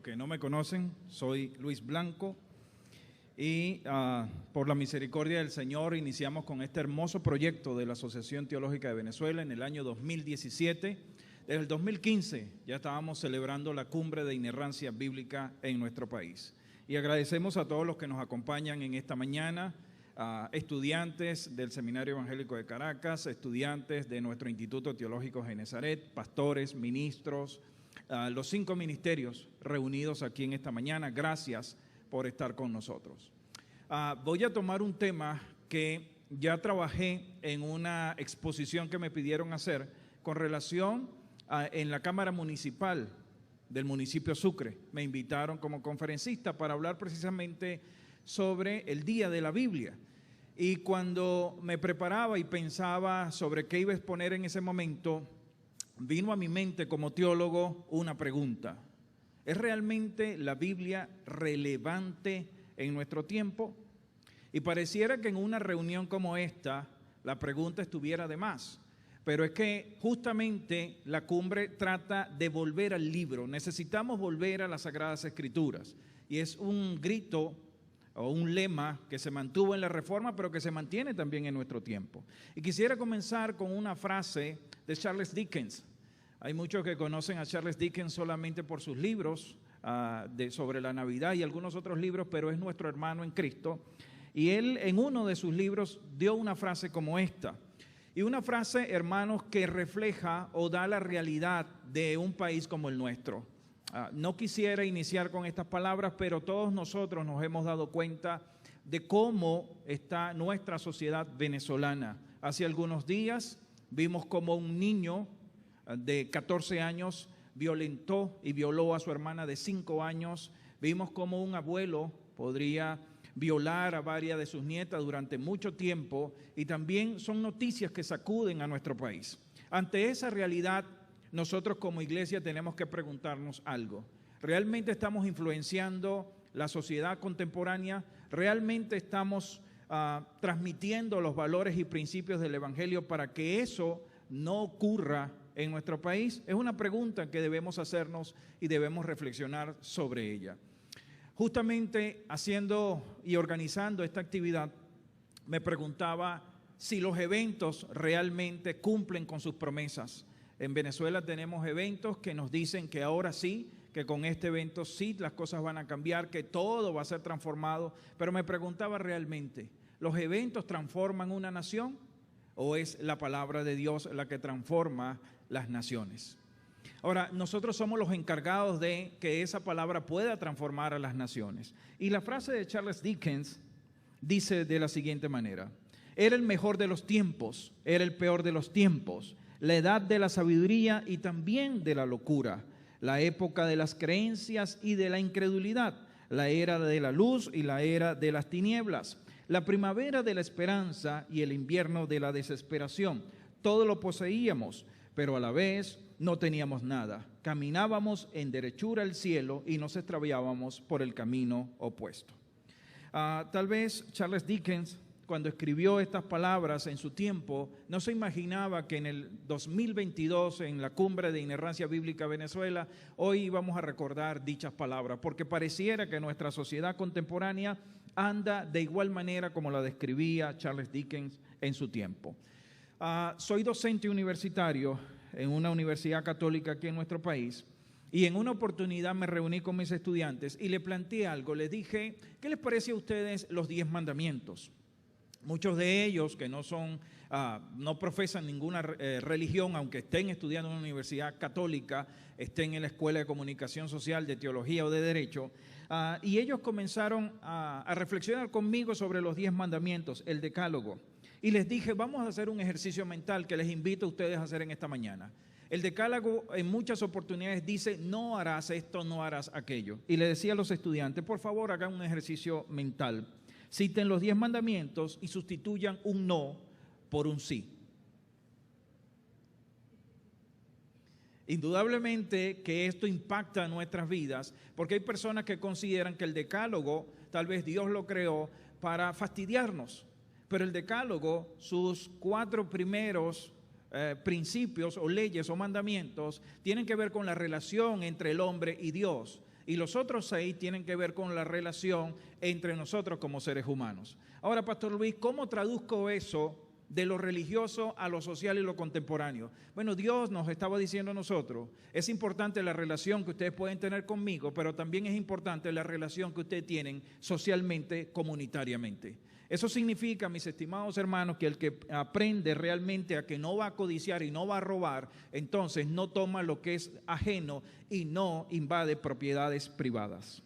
que no me conocen, soy Luis Blanco y por la misericordia del Señor iniciamos con este hermoso proyecto de la Asociación Teológica de Venezuela en el año 2017. Desde el 2015 ya estábamos celebrando la cumbre de inerrancia bíblica en nuestro país. Y agradecemos a todos los que nos acompañan en esta mañana, estudiantes del Seminario Evangélico de Caracas, estudiantes de nuestro Instituto Teológico Genesaret, pastores, ministros, los 5 ministerios reunidos aquí en esta mañana. Gracias por estar con nosotros. Voy a tomar un tema que ya trabajé en una exposición que me pidieron hacer con relación en la Cámara Municipal del municipio Sucre. Me invitaron como conferencista para hablar precisamente sobre el Día de la Biblia. Y cuando me preparaba y pensaba sobre qué iba a exponer en ese momento, vino a mi mente como teólogo una pregunta: ¿es realmente la Biblia relevante en nuestro tiempo? Y pareciera que en una reunión como esta la pregunta estuviera de más, pero es que justamente la cumbre trata de volver al libro. Necesitamos volver a las Sagradas Escrituras, y es un grito o un lema que se mantuvo en la Reforma, pero que se mantiene también en nuestro tiempo. Y quisiera comenzar con una frase de Charles Dickens. Hay muchos que conocen a Charles Dickens solamente por sus libros sobre la Navidad y algunos otros libros, pero es nuestro hermano en Cristo. Y él en uno de sus libros dio una frase como esta. Y una frase, hermanos, que refleja o da la realidad de un país como el nuestro. No quisiera iniciar con estas palabras, pero todos nosotros nos hemos dado cuenta de cómo está nuestra sociedad venezolana. Hace algunos días vimos como un niño de 14 años violentó y violó a su hermana de 5 años. Vimos como un abuelo podría violar a varias de sus nietas durante mucho tiempo, y también son noticias que sacuden a nuestro país. Ante esa realidad, nosotros como iglesia tenemos que preguntarnos algo. ¿Realmente estamos influenciando la sociedad contemporánea? ¿Realmente estamos transmitiendo los valores y principios del Evangelio para que eso no ocurra en nuestro país? Es una pregunta que debemos hacernos y debemos reflexionar sobre ella. Justamente haciendo y organizando esta actividad, me preguntaba si los eventos realmente cumplen con sus promesas. En Venezuela tenemos eventos que nos dicen que ahora sí, que con este evento sí las cosas van a cambiar, que todo va a ser transformado, pero me preguntaba realmente, ¿los eventos transforman una nación o es la palabra de Dios la que transforma las naciones? Ahora, nosotros somos los encargados de que esa palabra pueda transformar a las naciones. Y la frase de Charles Dickens dice de la siguiente manera: era el mejor de los tiempos, era el peor de los tiempos, la edad de la sabiduría y también de la locura, la época de las creencias y de la incredulidad, la era de la luz y la era de las tinieblas, la primavera de la esperanza y el invierno de la desesperación. Todo lo poseíamos, pero a la vez no teníamos nada. Caminábamos en derechura al cielo y nos extraviábamos por el camino opuesto. Tal vez Charles Dickens, cuando escribió estas palabras en su tiempo, no se imaginaba que en el 2022, en la cumbre de inerrancia bíblica Venezuela, hoy íbamos a recordar dichas palabras, porque pareciera que nuestra sociedad contemporánea anda de igual manera como la describía Charles Dickens en su tiempo. Soy docente universitario en una universidad católica aquí en nuestro país, y en una oportunidad me reuní con mis estudiantes y le planteé algo. Les dije, ¿qué les parece a ustedes los 10 mandamientos? Muchos de ellos que no profesan ninguna religión, aunque estén estudiando en una universidad católica, estén en la Escuela de Comunicación Social, de Teología o de Derecho, y ellos comenzaron a reflexionar conmigo sobre los 10 mandamientos, el Decálogo. Y les dije, vamos a hacer un ejercicio mental que les invito a ustedes a hacer en esta mañana. El Decálogo en muchas oportunidades dice, no harás esto, no harás aquello. Y le decía a los estudiantes, por favor, hagan un ejercicio mental. Citen los 10 mandamientos y sustituyan un no por un sí. Indudablemente que esto impacta nuestras vidas, porque hay personas que consideran que el Decálogo, tal vez Dios lo creó para fastidiarnos. Pero el Decálogo, sus 4 primeros principios o leyes o mandamientos tienen que ver con la relación entre el hombre y Dios. y los otros 6 tienen que ver con la relación entre nosotros como seres humanos. Ahora, Pastor Luis, ¿cómo traduzco eso de lo religioso a lo social y lo contemporáneo? Bueno, Dios nos estaba diciendo a nosotros, es importante la relación que ustedes pueden tener conmigo, pero también es importante la relación que ustedes tienen socialmente, comunitariamente. Eso significa, mis estimados hermanos, que el que aprende realmente a que no va a codiciar y no va a robar, entonces no toma lo que es ajeno y no invade propiedades privadas.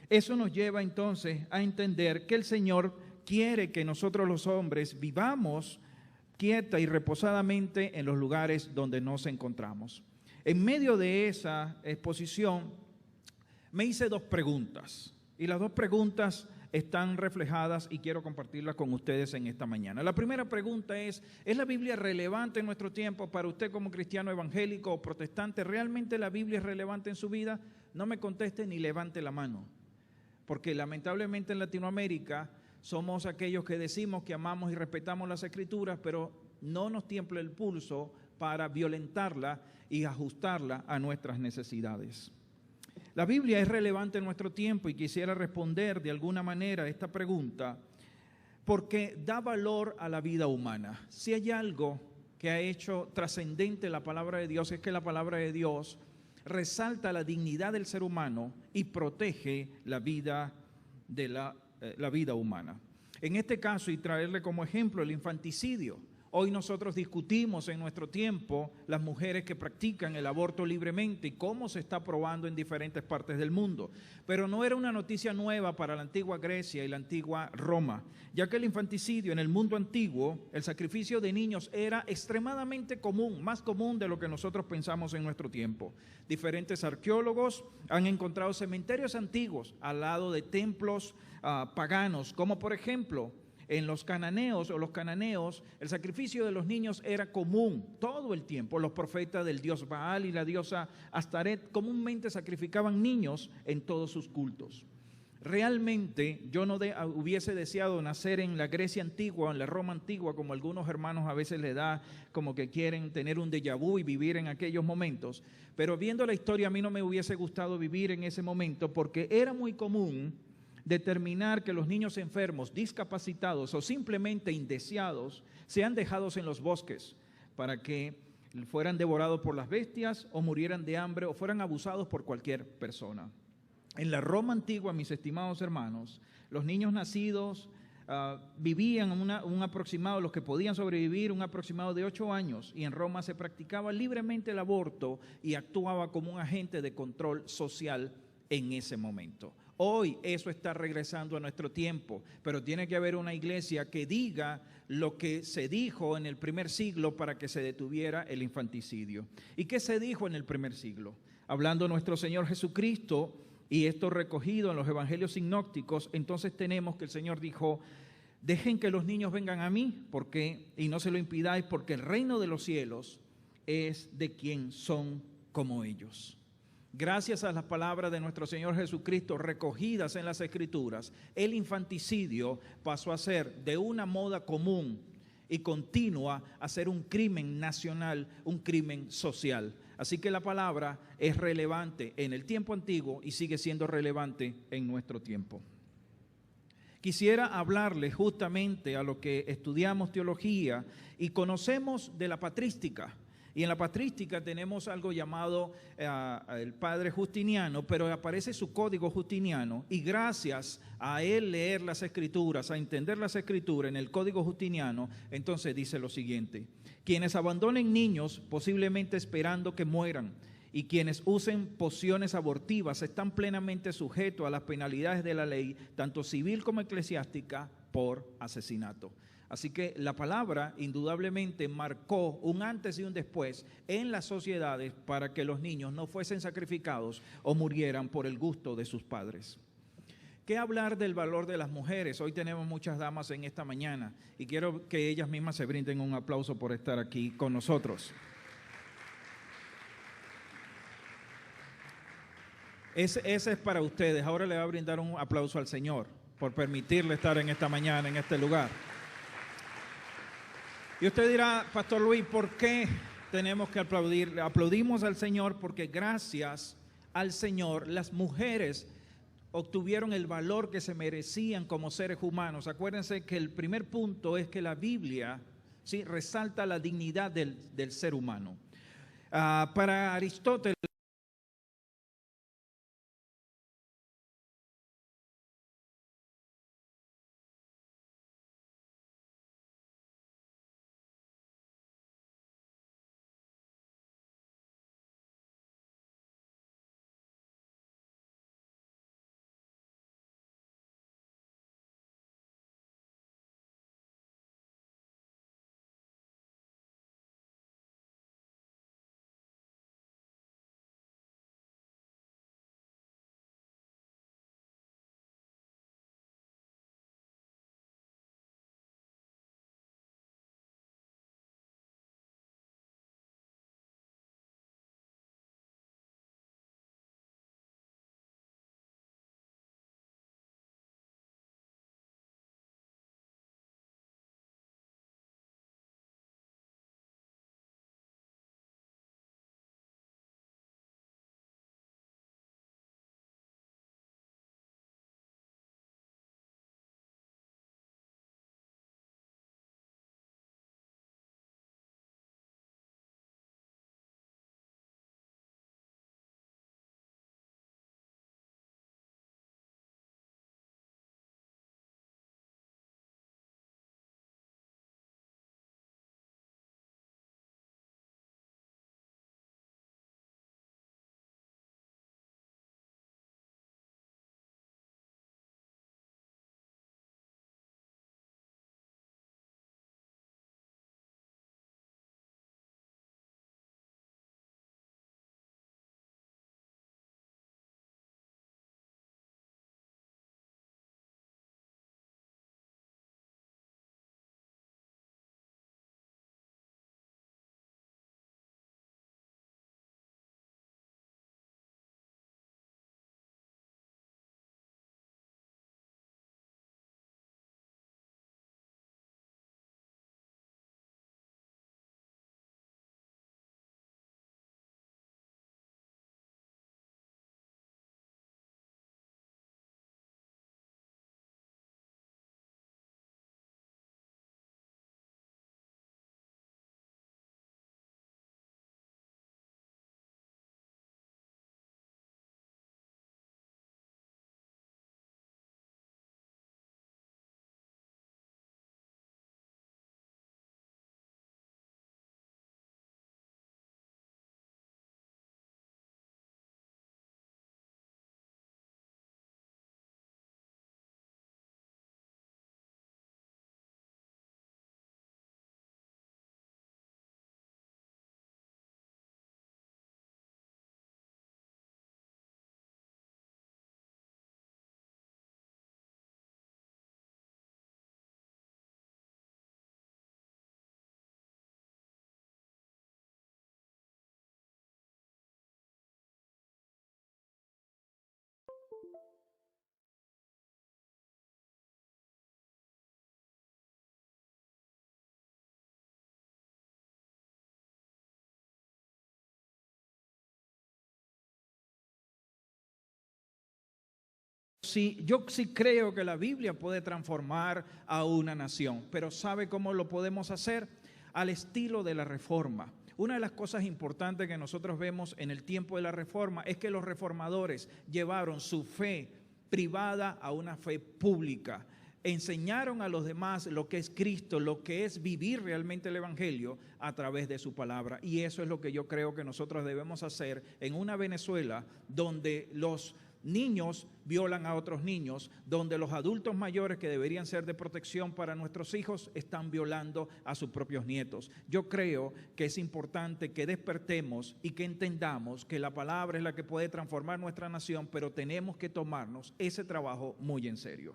Eso nos lleva entonces a entender que el Señor quiere que nosotros los hombres vivamos quieta y reposadamente en los lugares donde nos encontramos. En medio de esa exposición me hice 2 preguntas, y las 2 preguntas están reflejadas y quiero compartirlas con ustedes en esta mañana. La primera pregunta ¿es la Biblia relevante en nuestro tiempo para usted como cristiano evangélico o protestante? ¿Realmente la Biblia es relevante en su vida? No me conteste ni levante la mano, porque lamentablemente en Latinoamérica somos aquellos que decimos que amamos y respetamos las Escrituras, pero no nos tiembla el pulso para violentarla y ajustarla a nuestras necesidades. La Biblia es relevante en nuestro tiempo y quisiera responder de alguna manera a esta pregunta porque da valor a la vida humana. Si hay algo que ha hecho trascendente la palabra de Dios, es que la palabra de Dios resalta la dignidad del ser humano y protege la vida de la vida humana. En este caso, y traerle como ejemplo el infanticidio. Hoy nosotros discutimos en nuestro tiempo las mujeres que practican el aborto libremente y cómo se está probando en diferentes partes del mundo. Pero no era una noticia nueva para la antigua Grecia y la antigua Roma, ya que el infanticidio en el mundo antiguo, el sacrificio de niños era extremadamente común, más común de lo que nosotros pensamos en nuestro tiempo. Diferentes arqueólogos han encontrado cementerios antiguos al lado de templos paganos, como por ejemplo en los cananeos el sacrificio de los niños era común todo el tiempo. Los profetas del dios Baal y la diosa Astaret comúnmente sacrificaban niños en todos sus cultos. Realmente yo no hubiese deseado nacer en la Grecia antigua o en la Roma antigua, como algunos hermanos a veces le da, como que quieren tener un déjà vu y vivir en aquellos momentos. Pero viendo la historia, a mí no me hubiese gustado vivir en ese momento porque era muy común determinar que los niños enfermos, discapacitados o simplemente indeseados sean dejados en los bosques para que fueran devorados por las bestias o murieran de hambre o fueran abusados por cualquier persona. En la Roma antigua, mis estimados hermanos, los niños nacidos vivían un aproximado, los que podían sobrevivir, un aproximado de 8 años, y en Roma se practicaba libremente el aborto y actuaba como un agente de control social en ese momento. Hoy eso está regresando a nuestro tiempo, pero tiene que haber una iglesia que diga lo que se dijo en el primer siglo para que se detuviera el infanticidio. ¿Y qué se dijo en el primer siglo? Hablando nuestro Señor Jesucristo, y esto recogido en los evangelios sinópticos, entonces tenemos que el Señor dijo: dejen que los niños vengan a mí, y no se lo impidáis, porque el reino de los cielos es de quien son como ellos. Gracias a las palabras de nuestro Señor Jesucristo recogidas en las Escrituras, el infanticidio pasó a ser de una moda común y continua a ser un crimen nacional, un crimen social. Así que la palabra es relevante en el tiempo antiguo y sigue siendo relevante en nuestro tiempo. Quisiera hablarles justamente a lo que estudiamos teología y conocemos de la patrística. Y en la patrística tenemos algo llamado el padre Justiniano, pero aparece su código justiniano, y gracias a él leer las Escrituras, a entender las Escrituras en el código justiniano, entonces dice lo siguiente: quienes abandonen niños, posiblemente esperando que mueran, y quienes usen pociones abortivas están plenamente sujetos a las penalidades de la ley, tanto civil como eclesiástica, por asesinato. Así que la palabra indudablemente marcó un antes y un después en las sociedades para que los niños no fuesen sacrificados o murieran por el gusto de sus padres. ¿Qué hablar del valor de las mujeres? Hoy tenemos muchas damas en esta mañana y quiero que ellas mismas se brinden un aplauso por estar aquí con nosotros. Ese es para ustedes. Ahora le voy a brindar un aplauso al Señor por permitirle estar en esta mañana, en este lugar. Y usted dirá: Pastor Luis, ¿por qué tenemos que aplaudir? Aplaudimos al Señor porque gracias al Señor, las mujeres obtuvieron el valor que se merecían como seres humanos. Acuérdense que el primer punto es que la Biblia, ¿sí?, resalta la dignidad del ser humano. Para Aristóteles, yo sí creo que la Biblia puede transformar a una nación, pero ¿sabe cómo lo podemos hacer? Al estilo de la Reforma. Una de las cosas importantes que nosotros vemos en el tiempo de la Reforma es que los reformadores llevaron su fe privada a una fe pública. Enseñaron a los demás lo que es Cristo, lo que es vivir realmente el Evangelio a través de su palabra. Y eso es lo que yo creo que nosotros debemos hacer en una Venezuela donde los niños violan a otros niños, donde los adultos mayores que deberían ser de protección para nuestros hijos están violando a sus propios nietos. Yo creo que es importante que despertemos y que entendamos que la palabra es la que puede transformar nuestra nación, pero tenemos que tomarnos ese trabajo muy en serio.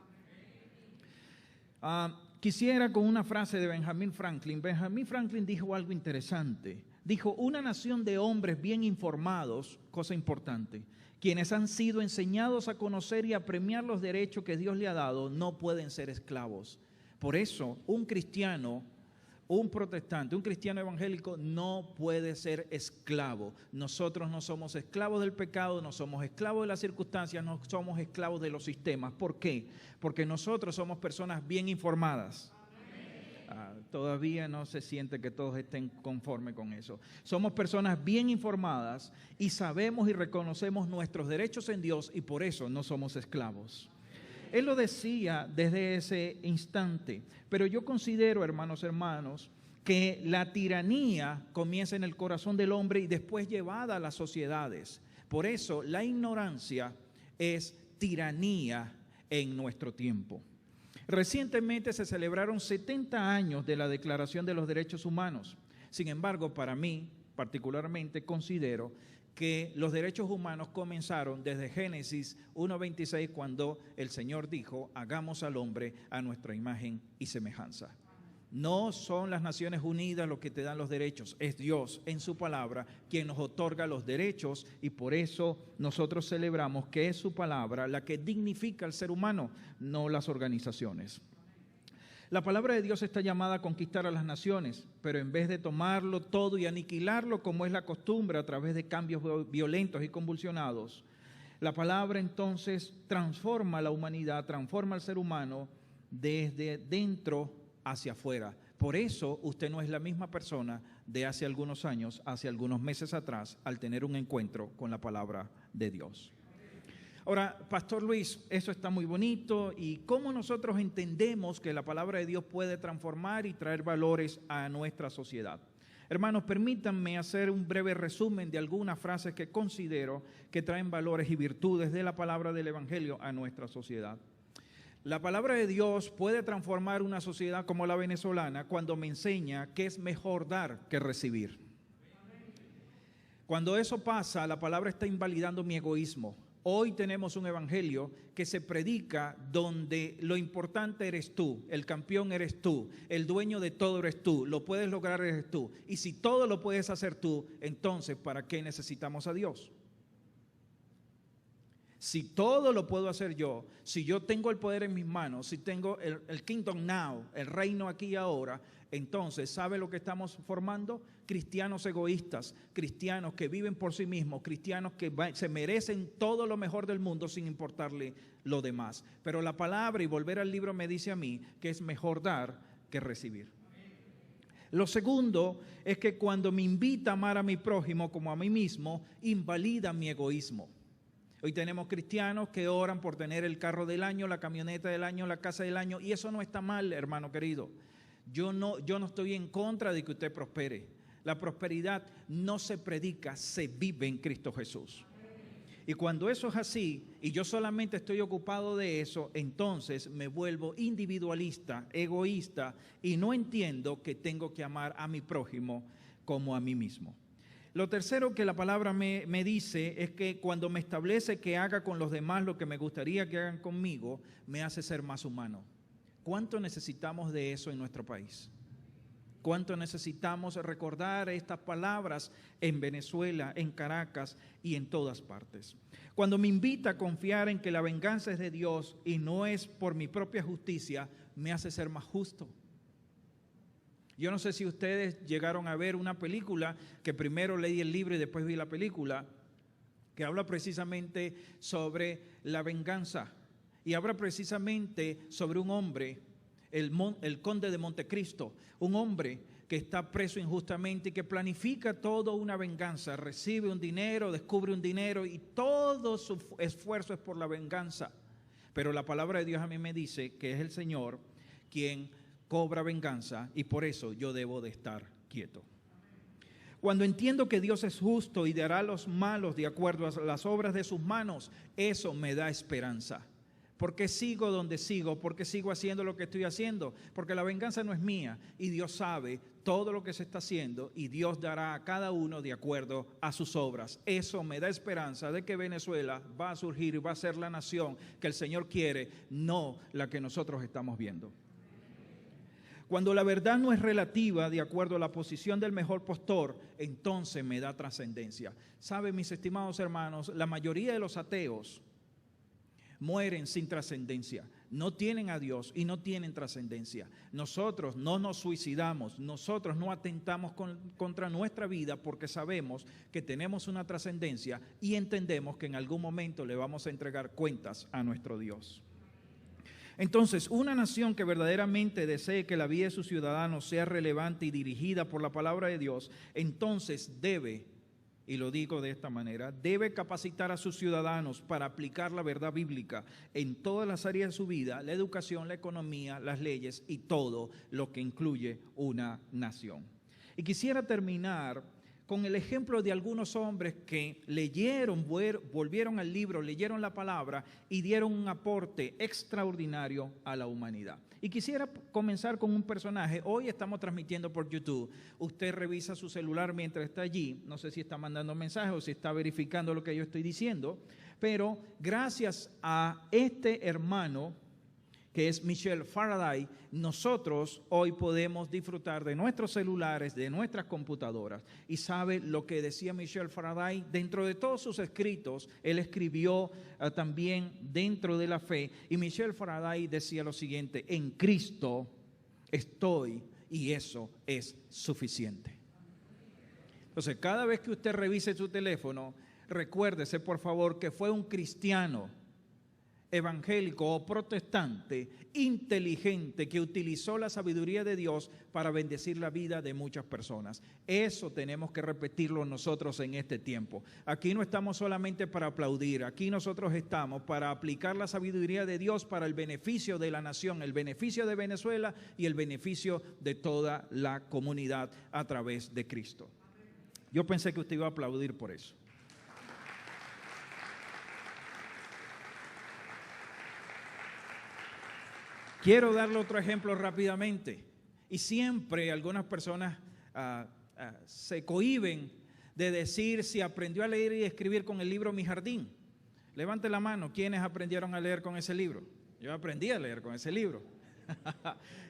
Quisiera con una frase de Benjamin Franklin. Benjamin Franklin dijo algo interesante. Dijo, una nación de hombres bien informados, cosa importante, quienes han sido enseñados a conocer y a premiar los derechos que Dios le ha dado, no pueden ser esclavos. Por eso, un cristiano, un protestante, un cristiano evangélico no puede ser esclavo. Nosotros no somos esclavos del pecado, no somos esclavos de las circunstancias, no somos esclavos de los sistemas. ¿Por qué? Porque nosotros somos personas bien informadas. Todavía no se siente que todos estén conformes con eso. Somos personas bien informadas y sabemos y reconocemos nuestros derechos en Dios y por eso no somos esclavos. Él lo decía desde ese instante, pero yo considero, hermanos, que la tiranía comienza en el corazón del hombre y después llevada a las sociedades. Por eso la ignorancia es tiranía en nuestro tiempo. Recientemente se celebraron 70 años de la Declaración de los Derechos Humanos. Sin embargo, para mí, particularmente, considero que los derechos humanos comenzaron desde Génesis 1:26, cuando el Señor dijo, hagamos al hombre a nuestra imagen y semejanza. No son las Naciones Unidas los que te dan los derechos, es Dios en su palabra quien nos otorga los derechos y por eso nosotros celebramos que es su palabra la que dignifica al ser humano, no las organizaciones. La palabra de Dios está llamada a conquistar a las naciones, pero en vez de tomarlo todo y aniquilarlo como es la costumbre a través de cambios violentos y convulsionados, la palabra entonces transforma a la humanidad, transforma al ser humano desde dentro hacia afuera. Por eso usted no es la misma persona de hace algunos años, hace algunos meses atrás, al tener un encuentro con la palabra de Dios. Ahora, Pastor Luis, eso está muy bonito, y ¿cómo nosotros entendemos que la palabra de Dios puede transformar y traer valores a nuestra sociedad? Hermanos, permítanme hacer un breve resumen de algunas frases que considero que traen valores y virtudes de la palabra del Evangelio a nuestra sociedad. La palabra de Dios puede transformar una sociedad como la venezolana cuando me enseña que es mejor dar que recibir. Cuando eso pasa, la palabra está invalidando mi egoísmo. Hoy tenemos un evangelio que se predica donde lo importante eres tú, el campeón eres tú, el dueño de todo eres tú, lo puedes lograr eres tú. Y si todo lo puedes hacer tú, entonces ¿para qué necesitamos a Dios? Si todo lo puedo hacer yo, si yo tengo el poder en mis manos, si tengo el kingdom now, el reino aquí y ahora, entonces, ¿sabe lo que estamos formando? Cristianos egoístas, cristianos que viven por sí mismos, cristianos que se merecen todo lo mejor del mundo sin importarle lo demás. Pero la palabra, y volver al libro, me dice a mí que es mejor dar que recibir. Lo segundo es que cuando me invita a amar a mi prójimo como a mí mismo, invalida mi egoísmo. Hoy tenemos cristianos que oran por tener el carro del año, la camioneta del año, la casa del año, y eso no está mal, hermano querido. Yo no estoy en contra de que usted prospere. La prosperidad no se predica, se vive en Cristo Jesús. Y cuando eso es así, y yo solamente estoy ocupado de eso, entonces me vuelvo individualista, egoísta, y no entiendo que tengo que amar a mi prójimo como a mí mismo. Lo tercero que la palabra me dice es que cuando me establece que haga con los demás lo que me gustaría que hagan conmigo, me hace ser más humano. ¿Cuánto necesitamos de eso en nuestro país? ¿Cuánto necesitamos recordar estas palabras en Venezuela, en Caracas y en todas partes? Cuando me invita a confiar en que la venganza es de Dios y no es por mi propia justicia, me hace ser más justo. Yo no sé si ustedes llegaron a ver una película, que primero leí el libro y después vi la película, que habla precisamente sobre la venganza. Y habla precisamente sobre un hombre, el conde de Montecristo, un hombre que está preso injustamente y que planifica toda una venganza, recibe un dinero, descubre un dinero y todo su esfuerzo es por la venganza. Pero la palabra de Dios a mí me dice que es el Señor quien cobra venganza y por eso yo debo de estar quieto. Cuando entiendo que Dios es justo y dará a los malos de acuerdo a las obras de sus manos, eso me da esperanza. ¿Por qué sigo donde sigo? ¿Por qué sigo haciendo lo que estoy haciendo? Porque la venganza no es mía y Dios sabe todo lo que se está haciendo y Dios dará a cada uno de acuerdo a sus obras. Eso me da esperanza de que Venezuela va a surgir y va a ser la nación que el Señor quiere, no la que nosotros estamos viendo. Cuando la verdad no es relativa de acuerdo a la posición del mejor postor, entonces me da trascendencia. ¿Saben, mis estimados hermanos? La mayoría de los ateos mueren sin trascendencia, no tienen a Dios y no tienen trascendencia. Nosotros no nos suicidamos, nosotros no atentamos contra nuestra vida porque sabemos que tenemos una trascendencia y entendemos que en algún momento le vamos a entregar cuentas a nuestro Dios. Entonces, una nación que verdaderamente desee que la vida de sus ciudadanos sea relevante y dirigida por la palabra de Dios, entonces debe, y lo digo de esta manera, debe capacitar a sus ciudadanos para aplicar la verdad bíblica en todas las áreas de su vida, la educación, la economía, las leyes y todo lo que incluye una nación. Y quisiera terminar con el ejemplo de algunos hombres que leyeron, volvieron al libro, leyeron la palabra y dieron un aporte extraordinario a la humanidad. Y quisiera comenzar con un personaje. Hoy estamos transmitiendo por YouTube. Usted revisa su celular mientras está allí. No sé si está mandando mensajes o si está verificando lo que yo estoy diciendo. Pero gracias a este hermano, que es Michel Faraday, nosotros hoy podemos disfrutar de nuestros celulares, de nuestras computadoras. Y sabe lo que decía Michel Faraday, dentro de todos sus escritos, él escribió también dentro de la fe, y Michel Faraday decía lo siguiente: en Cristo estoy y eso es suficiente. Entonces, cada vez que usted revise su teléfono, recuérdese por favor que fue un cristiano evangélico o protestante inteligente que utilizó la sabiduría de Dios para bendecir la vida de muchas personas. Eso tenemos que repetirlo nosotros en este tiempo. Aquí no estamos solamente para aplaudir, aquí nosotros estamos para aplicar la sabiduría de Dios para el beneficio de la nación, el beneficio de Venezuela y el beneficio de toda la comunidad a través de Cristo. Yo pensé que usted iba a aplaudir por eso. Quiero darle otro ejemplo rápidamente. Y siempre algunas personas se cohíben de decir si aprendió a leer y escribir con el libro Mi Jardín. Levante la mano, ¿quiénes aprendieron a leer con ese libro? Yo aprendí a leer con ese libro.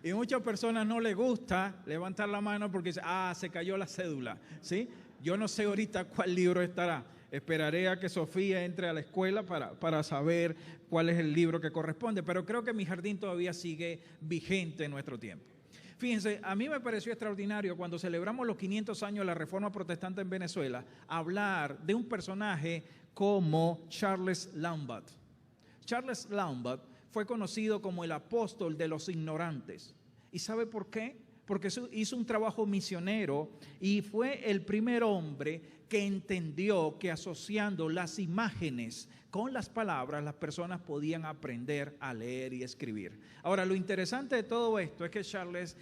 Y muchas personas no les gusta levantar la mano porque dicen, se cayó la cédula, ¿sí? Yo no sé ahorita cuál libro estará. Esperaré a que Sofía entre a la escuela para saber cuál es el libro que corresponde, pero creo que Mi Jardín todavía sigue vigente en nuestro tiempo. Fíjense, a mí me pareció extraordinario cuando celebramos los 500 años de la Reforma Protestante en Venezuela, hablar de un personaje como Charles Lambat. Charles Lambat fue conocido como el apóstol de los ignorantes. ¿Y sabe por qué? Porque hizo un trabajo misionero y fue el primer hombre que entendió que asociando las imágenes con las palabras, las personas podían aprender a leer y escribir. Ahora, lo interesante de todo esto es que Charles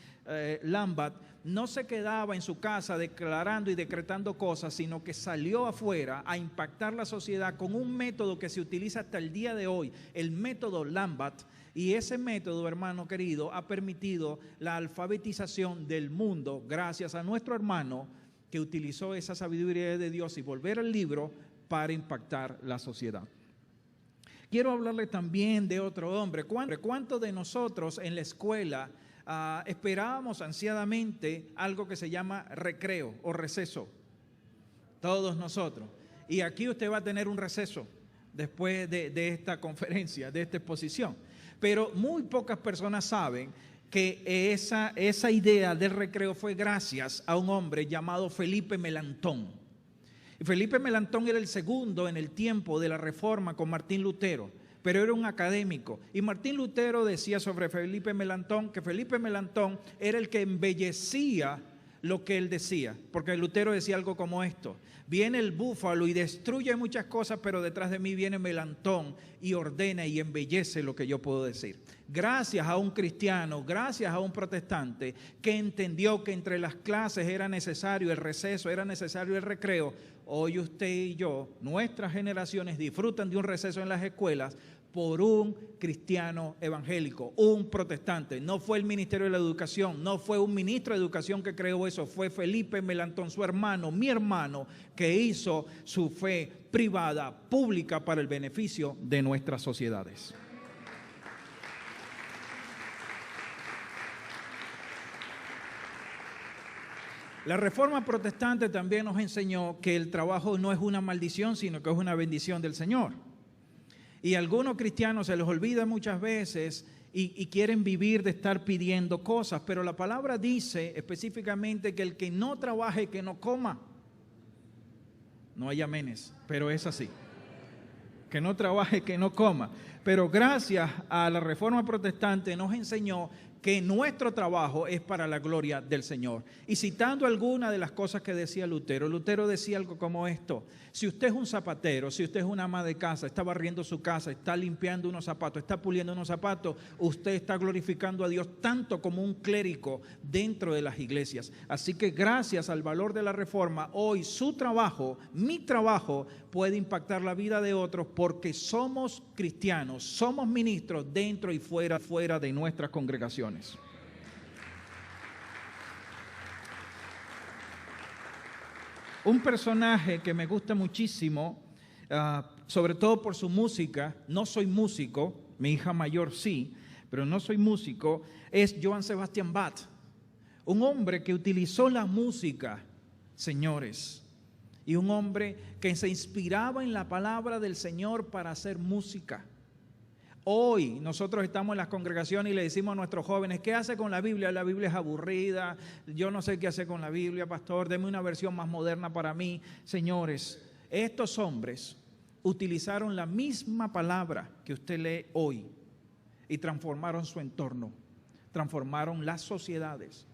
Lambat no se quedaba en su casa declarando y decretando cosas, sino que salió afuera a impactar la sociedad con un método que se utiliza hasta el día de hoy, el método Lambat. Y ese método, hermano querido, ha permitido la alfabetización del mundo gracias a nuestro hermano que utilizó esa sabiduría de Dios y volver al libro para impactar la sociedad. Quiero hablarle también de otro hombre. ¿Cuántos de nosotros en la escuela esperábamos ansiadamente algo que se llama recreo o receso? Todos nosotros. Y aquí usted va a tener un receso después de esta conferencia, de esta exposición. Pero muy pocas personas saben que esa idea del recreo fue gracias a un hombre llamado Felipe Melanchthon. Y Felipe Melanchthon era el segundo en el tiempo de la Reforma con Martín Lutero, pero era un académico. Y Martín Lutero decía sobre Felipe Melanchthon que Felipe Melanchthon era el que embellecía lo que él decía, porque Lutero decía algo como esto: viene el búfalo y destruye muchas cosas, pero detrás de mí viene Melanchthon y ordena y embellece lo que yo puedo decir. Gracias a un cristiano, gracias a un protestante que entendió que entre las clases era necesario el receso, era necesario el recreo, hoy usted y yo, nuestras generaciones disfrutan de un receso en las escuelas por un cristiano evangélico, un protestante. No fue el Ministerio de la Educación, no fue un ministro de Educación que creó eso, fue Felipe Melanchthon, su hermano, mi hermano, que hizo su fe privada, pública para el beneficio de nuestras sociedades. La Reforma Protestante también nos enseñó que el trabajo no es una maldición, sino que es una bendición del Señor. Y a algunos cristianos se les olvida muchas veces y quieren vivir de estar pidiendo cosas, pero la palabra dice específicamente que el que no trabaje, que no coma. No hay amenes, pero es así. Que no trabaje, que no coma. Pero gracias a la Reforma Protestante nos enseñó que nuestro trabajo es para la gloria del Señor. Y citando algunas de las cosas que decía Lutero, Lutero decía algo como esto: si usted es un zapatero, si usted es una ama de casa, está barriendo su casa, está limpiando unos zapatos, está puliendo unos zapatos, usted está glorificando a Dios tanto como un clérigo dentro de las iglesias. Así que gracias al valor de la Reforma, hoy su trabajo, mi trabajo, puede impactar la vida de otros porque somos cristianos, somos ministros dentro y fuera de nuestras congregaciones. Un personaje que me gusta muchísimo, sobre todo por su música, no soy músico, mi hija mayor sí, pero no soy músico, es Johann Sebastian Bach, un hombre que utilizó la música, señores, y un hombre que se inspiraba en la palabra del Señor para hacer música. Hoy nosotros estamos en las congregaciones y le decimos a nuestros jóvenes: ¿qué hace con la Biblia? La Biblia es aburrida, yo no sé qué hacer con la Biblia, pastor, deme una versión más moderna para mí. Señores, estos hombres utilizaron la misma palabra que usted lee hoy y transformaron su entorno, transformaron las sociedades.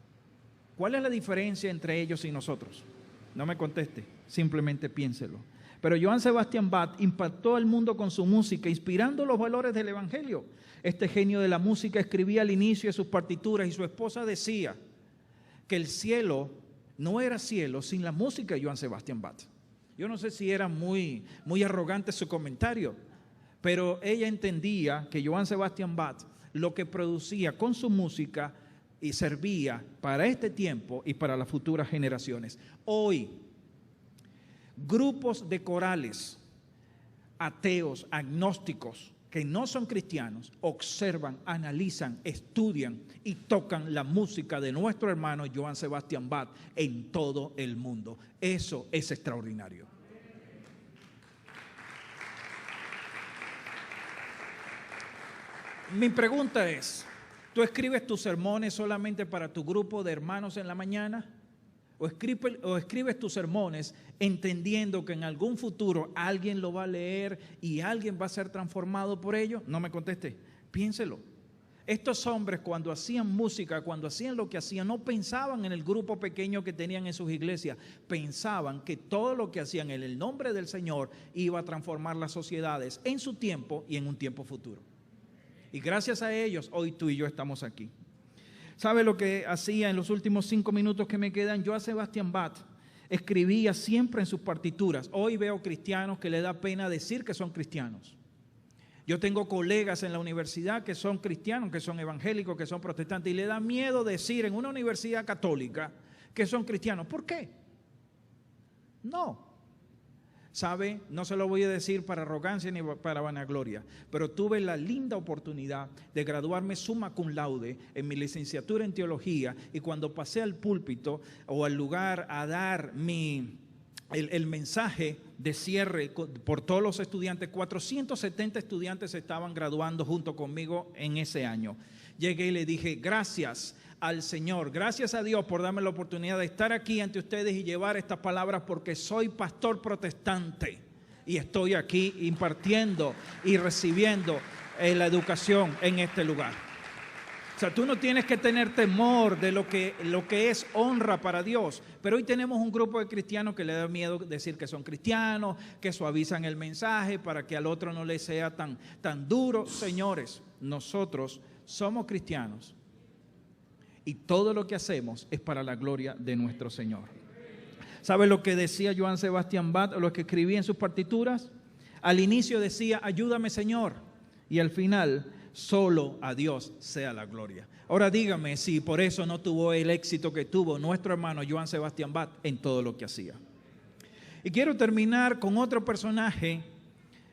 ¿Cuál es la diferencia entre ellos y nosotros? No me conteste, simplemente piénselo. Pero Johann Sebastian Bach impactó al mundo con su música, inspirando los valores del Evangelio. Este genio de la música escribía al inicio de sus partituras y su esposa decía que el cielo no era cielo sin la música de Johann Sebastian Bach. Yo no sé si era muy arrogante su comentario, pero ella entendía que Johann Sebastian Bach lo que producía con su música y servía para este tiempo y para las futuras generaciones. Hoy, grupos de corales, ateos, agnósticos, que no son cristianos, observan, analizan, estudian y tocan la música de nuestro hermano Johann Sebastian Bach en todo el mundo. Eso es extraordinario. Mi pregunta es: ¿tú escribes tus sermones solamente para tu grupo de hermanos en la mañana? ¿O escribes tus sermones entendiendo que en algún futuro alguien lo va a leer y alguien va a ser transformado por ello? No me conteste, piénselo. Estos hombres, cuando hacían música, cuando hacían lo que hacían, no pensaban en el grupo pequeño que tenían en sus iglesias, pensaban que todo lo que hacían en el nombre del Señor iba a transformar las sociedades en su tiempo y en un tiempo futuro. Y gracias a ellos, hoy tú y yo estamos aquí. ¿Sabe lo que hacía en los últimos 5 minutos que me quedan? Johann Sebastian Bach escribía siempre en sus partituras. Hoy veo cristianos que le da pena decir que son cristianos. Yo tengo colegas en la universidad que son cristianos, que son evangélicos, que son protestantes, y le da miedo decir en una universidad católica que son cristianos. ¿Por qué? No. ¿Sabe? No se lo voy a decir para arrogancia ni para vanagloria, pero tuve la linda oportunidad de graduarme summa cum laude en mi licenciatura en teología, y cuando pasé al púlpito o al lugar a dar el mensaje de cierre por todos los estudiantes, 470 estudiantes estaban graduando junto conmigo en ese año. Llegué y le dije: gracias al Señor, gracias a Dios por darme la oportunidad de estar aquí ante ustedes y llevar estas palabras, porque soy pastor protestante y estoy aquí impartiendo y recibiendo la educación en este lugar. O sea, tú no tienes que tener temor de lo que es honra para Dios, pero hoy tenemos un grupo de cristianos que le da miedo decir que son cristianos, que suavizan el mensaje para que al otro no le sea tan duro. Señores, nosotros somos cristianos y todo lo que hacemos es para la gloria de nuestro Señor. ¿Sabe lo que decía Johann Sebastian Bach, lo que escribía en sus partituras? Al inicio decía: ayúdame, Señor, y al final: solo a Dios sea la gloria. Ahora dígame si por eso no tuvo el éxito que tuvo nuestro hermano Johann Sebastian Bach en todo lo que hacía. Y quiero terminar con otro personaje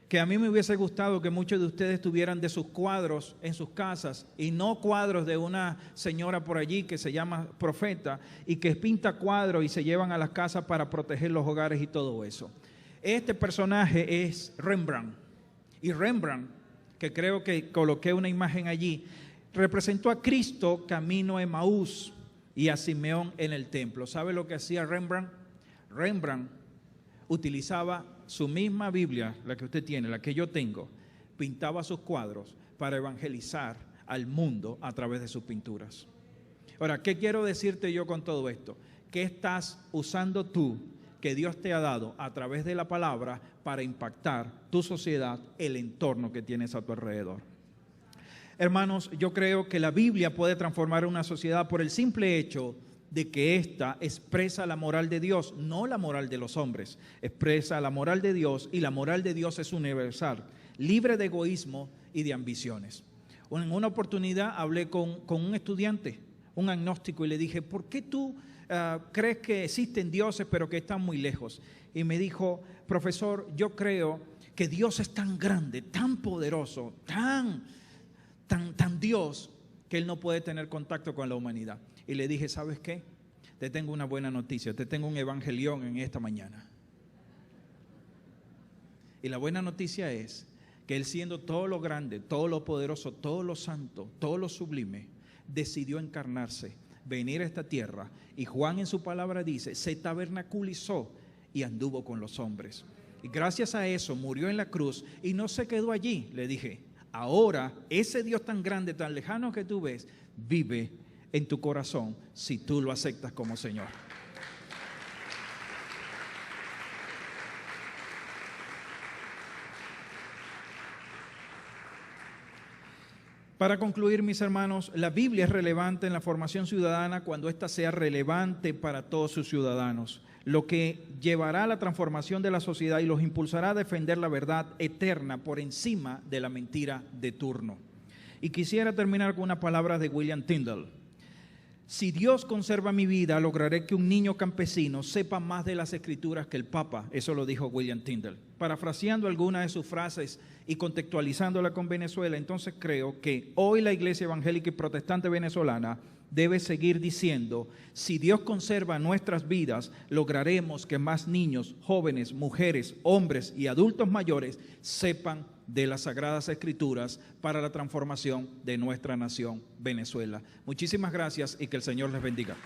que a mí me hubiese gustado que muchos de ustedes tuvieran de sus cuadros en sus casas, y no cuadros de una señora por allí que se llama profeta y que pinta cuadros y se llevan a las casas para proteger los hogares y todo eso. Este personaje es Rembrandt, Y Rembrandt, que creo que coloqué una imagen allí, representó a Cristo camino a Emaús y a Simeón en el templo. ¿Sabe lo que hacía Rembrandt? Rembrandt utilizaba su misma Biblia, la que usted tiene, la que yo tengo, pintaba sus cuadros para evangelizar al mundo a través de sus pinturas. Ahora, ¿qué quiero decirte yo con todo esto? ¿Qué estás usando tú que Dios te ha dado a través de la palabra para impactar tu sociedad, el entorno que tienes a tu alrededor? Hermanos, yo creo que la Biblia puede transformar una sociedad por el simple hecho de que ésta expresa la moral de Dios, no la moral de los hombres. Expresa la moral de Dios, y la moral de Dios es universal, libre de egoísmo y de ambiciones. En una oportunidad hablé con un estudiante, un agnóstico, y le dije, ¿por qué tú crees que existen dioses pero que están muy lejos? Y me dijo, profesor, yo creo que Dios es tan grande, tan poderoso, tan Dios, que Él no puede tener contacto con la humanidad. Y le dije, ¿sabes qué? Te tengo una buena noticia, te tengo un evangelión en esta mañana. Y la buena noticia es que Él, siendo todo lo grande, todo lo poderoso, todo lo santo, todo lo sublime, decidió encarnarse, venir a esta tierra, y Juan en su palabra dice, se tabernaculizó y anduvo con los hombres. Y gracias a eso murió en la cruz y no se quedó allí. Le dije, ahora ese Dios tan grande, tan lejano que tú ves, vive en tu corazón si tú lo aceptas como Señor. Para concluir, mis hermanos, la Biblia es relevante en la formación ciudadana cuando ésta sea relevante para todos sus ciudadanos, lo que llevará a la transformación de la sociedad y los impulsará a defender la verdad eterna por encima de la mentira de turno. Y quisiera terminar con unas palabras de William Tyndale. Si Dios conserva mi vida, lograré que un niño campesino sepa más de las Escrituras que el Papa. Eso lo dijo William Tyndale. Parafraseando algunas de sus frases y contextualizándola con Venezuela, entonces creo que hoy la Iglesia Evangélica y Protestante venezolana debe seguir diciendo, si Dios conserva nuestras vidas, lograremos que más niños, jóvenes, mujeres, hombres y adultos mayores sepan de las Sagradas Escrituras para la transformación de nuestra nación, Venezuela. Muchísimas gracias y que el Señor les bendiga.